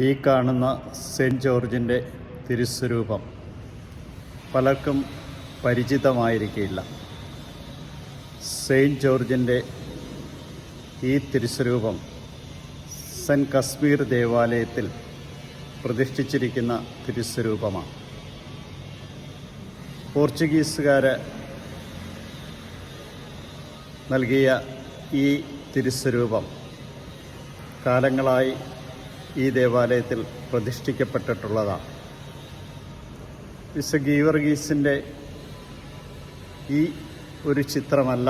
ഈ കാണുന്ന സെൻറ്റ് ജോർജിൻ്റെ തിരുസ്വരൂപം പലർക്കും പരിചിതമായിരിക്കില്ല. സെയിൻറ്റ് ജോർജിൻ്റെ ഈ തിരുസ്വരൂപം സെൻറ്റ് കശ്മീർ ദേവാലയത്തിൽ പ്രതിഷ്ഠിച്ചിരിക്കുന്ന തിരുസ്വരൂപമാണ്. പോർച്ചുഗീസുകാർ നൽകിയ ഈ തിരുസ്വരൂപം കാലങ്ങളായി ഈ ദേവാലയത്തിൽ പ്രതിഷ്ഠിക്കപ്പെട്ടിട്ടുള്ളതാണ്. വിശുദ്ധ ഗീവർഗീസിൻ്റെ ഈ ഒരു ചിത്രമല്ല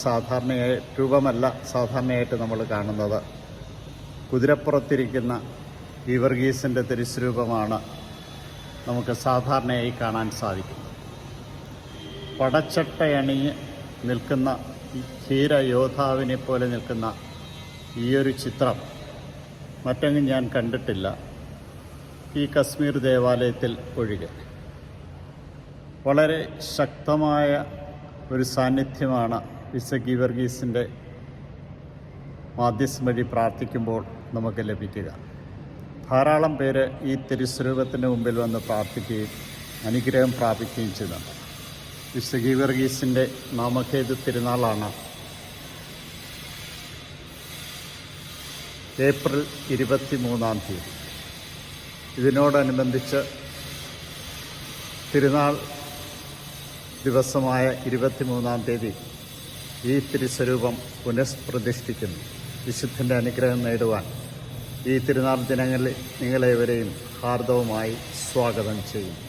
സാധാരണയായിട്ട് നമ്മൾ കാണുന്നത്. കുതിരപ്പുറത്തിരിക്കുന്ന ഗീവർഗീസിൻ്റെ തിരുസ്വരൂപമാണ് നമുക്ക് സാധാരണയായി കാണാൻ സാധിക്കുന്നത്. പടച്ചട്ടയണിഞ്ഞ് നിൽക്കുന്ന ധീരയോദ്ധാവിനെ പോലെ നിൽക്കുന്ന ഈയൊരു ചിത്രം മറ്റെങ്ങും ഞാൻ കണ്ടിട്ടില്ല, ഈ കശ്മീർ ദേവാലയത്തിൽ ഒഴികെ. വളരെ ശക്തമായ ഒരു സാന്നിധ്യമാണ് വിശുദ്ധ ഗീവർഗീസിൻ്റെ മാധ്യസ്ഥം വഴി പ്രാർത്ഥിക്കുമ്പോൾ നമുക്ക് ലഭിക്കുക. ധാരാളം പേര് ഈ തിരുസ്വരൂപത്തിന് മുമ്പിൽ വന്ന് പ്രാർത്ഥിക്കുകയും അനുഗ്രഹം പ്രാപിക്കുകയും ചെയ്യുന്നുണ്ട്. വിശുദ്ധ ഗീവർഗീസിൻ്റെ നാമധേയ തിരുനാളാണ് ഏപ്രിൽ 23 ഇതിനോടനുബന്ധിച്ച് തിരുനാൾ ദിവസമായ 23 ഈ തിരുസ്വരൂപം പുനഃപ്രതിഷ്ഠിക്കുന്നു. വിശുദ്ധൻ്റെ അനുഗ്രഹം നേടുവാൻ ഈ തിരുനാൾ ദിനങ്ങളിൽ നിങ്ങളേവരെയും ഹാർദവമായി സ്വാഗതം ചെയ്യുന്നു.